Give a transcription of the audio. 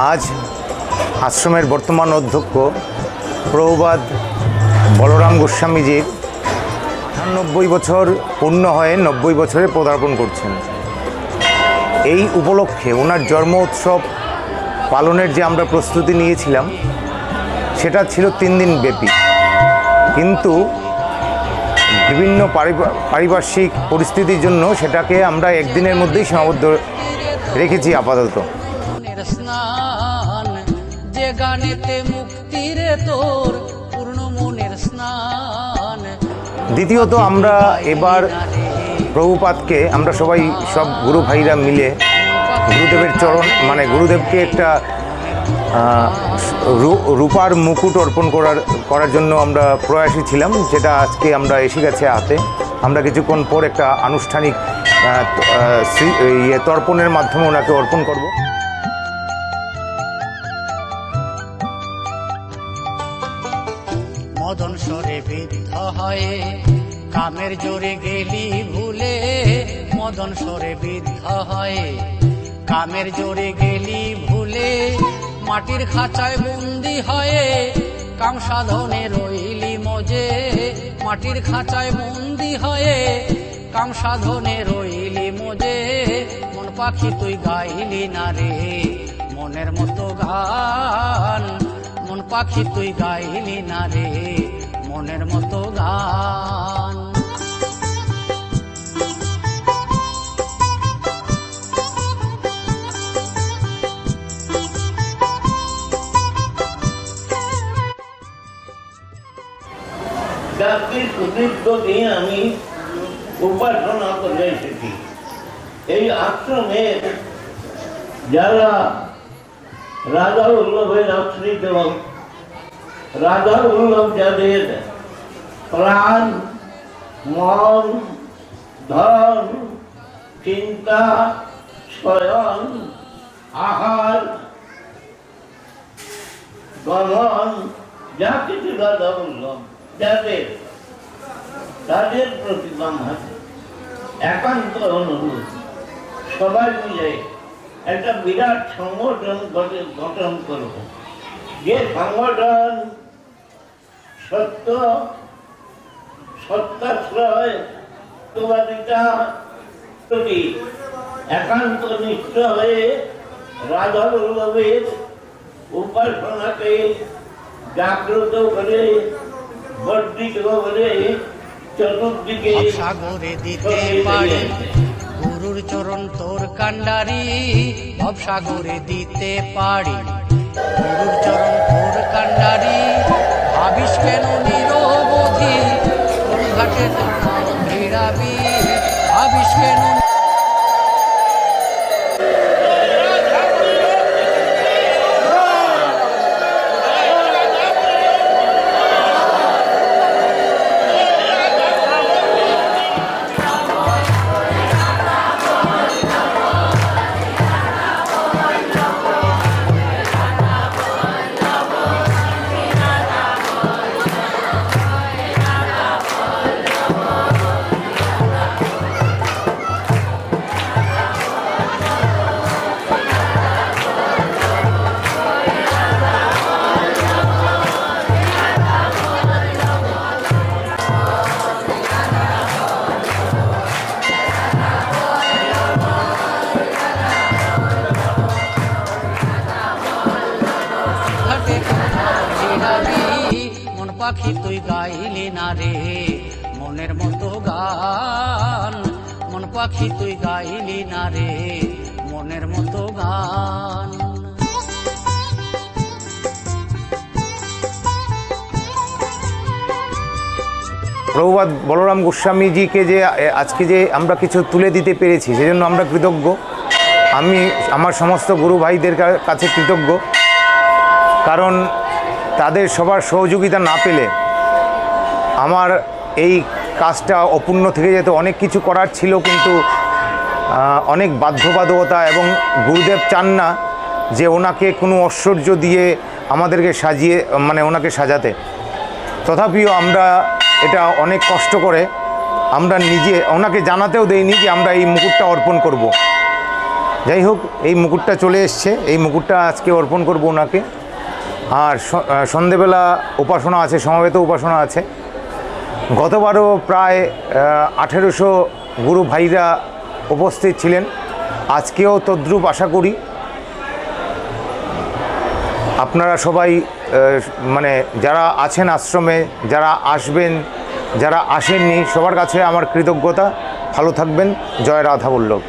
আজ আশ্রমের বর্তমান অধ্যক্ষ প্রভুপাদ বলরাম গোস্বামীজির ৯৮ বছর পূর্ণ হয়ে ৯০ বছরে পদার্পণ করছেন। এই উপলক্ষে ওনার জন্ম উৎসব পালনের যে আমরা প্রস্তুতি নিয়েছিলাম সেটা ছিল 3 দিন ব্যাপী, কিন্তু বিভিন্ন পারিপার্শ্বিক পরিস্থিতির জন্য সেটাকে আমরা একদিনের মধ্যেই সীমাবদ্ধ রেখেছি আপাতত। স্নান যে গানেতে মুক্তির তোর পূর্ণ মনের স্নান। দ্বিতীয়ত আমরা এবার প্রভুপাদকে আমরা সব গুরু ভাইরা মিলে গুরুদেবের চরণ গুরুদেবকে একটা রূপার মুকুট অর্পণ করার জন্য আমরা প্রয়াসী ছিলাম, যেটা আজকে আমরা এসে গেছে হাতে। আমরা কিছুক্ষণ পর একটা আনুষ্ঠানিক তর্পণের মাধ্যমে ওনাকে অর্পণ করব। মদন স্বরে বিদ্ধ হয়ে কামের জোরে গেলি ভুলে, মদন স্বরে বিদ্ধ হয়ে কামের জোরে গেলি ভুলে, মাটির খাঁচায় বন্দি হয়ে কাম সাধনে রইলি মজে, মাটির খাঁচায় বন্দি হয়ে কাম সাধনে রইলি মজে। মন পাখি তুই গাইলি না রে মনের মতো গান, মন পাখি তুই গাইলি না রে মনের মতো গান। জাতির উদ্দেশ্য নিয়ে আমি উপাসনা করে এসেছি। এই আশ্রমের যারা রাধা উল্লভের আশ্রিত, রাধা উল্লভ যাদের প্রাণ, মন, ধন, চিন্তা, শয়ন, আহার, গমন, যা কিছু রাধা উল্লভ যাদের, তাদের প্রতি আমার একান্ত অনুরোধ, সবাই মিলে একটা বিরাট সংগঠন গঠন করব, যে সংগঠন সত্য, সত্যাশ্রয়, সত্যবাদিতা প্রতি একান্ত নিষ্ঠ হয়ে রাধা বল্লভের উপাসনাকে জাগ্রত করে, বর্ধিত করে চতুর্দিকে সাগরে দিতে পারি গুরুর চরণ তোর কান্ডারি, ভবসাগরে দিতে পারি গুরুর চরণ তোর কান্ডারি। ভাবিস কেন নিরবধি কোন ঘাটে তোর নাম ভিড়াবি, ভাবিস কেন পাখি তুই গাইলি না রে মনের মতো গান, মন পাখি তুই গাইলি না রে মনের মতো গান। প্রভুপাদ বলরাম গোস্বামীজিকে যে আজকে যে আমরা কিছু তুলে দিতে পেরেছি সেজন্য আমরা কৃতজ্ঞ। আমি আমার সমস্ত গুরু ভাইদের কাছে কৃতজ্ঞ, কারণ তাদের সবার সহযোগিতা না পেলে আমার এই কাজটা অপূর্ণ থেকে যেত। অনেক কিছু করার ছিল, কিন্তু অনেক বাধ্যবাধকতা, এবং গুরুদেব চান না যে ওনাকে কোনো ঐশ্বর্য দিয়ে আমাদেরকে সাজিয়ে ওনাকে সাজাতে। তথাপিও আমরা এটা অনেক কষ্ট করে আমরা নিজে ওনাকে জানাতেও দেইনি যে আমরা এই মুকুটটা অর্পণ করব। যাই হোক, এই মুকুটটা চলে এসছে, এই মুকুটটা আজকে অর্পণ করব ওনাকে। আর সন্ধেবেলা উপাসনা আছে, সমবেত উপাসনা আছে। গতবারও প্রায় 1800 গুরু ভাইরা উপস্থিত ছিলেন, আজকেও তদ্রূপ আশা করি। আপনারা সবাই মানে যারা আছেন আশ্রমে, যারা আসবেন, যারা আসেননি, সবার কাছে আমার কৃতজ্ঞতা। ভালো থাকবেন। জয় রাধা বল্লভ।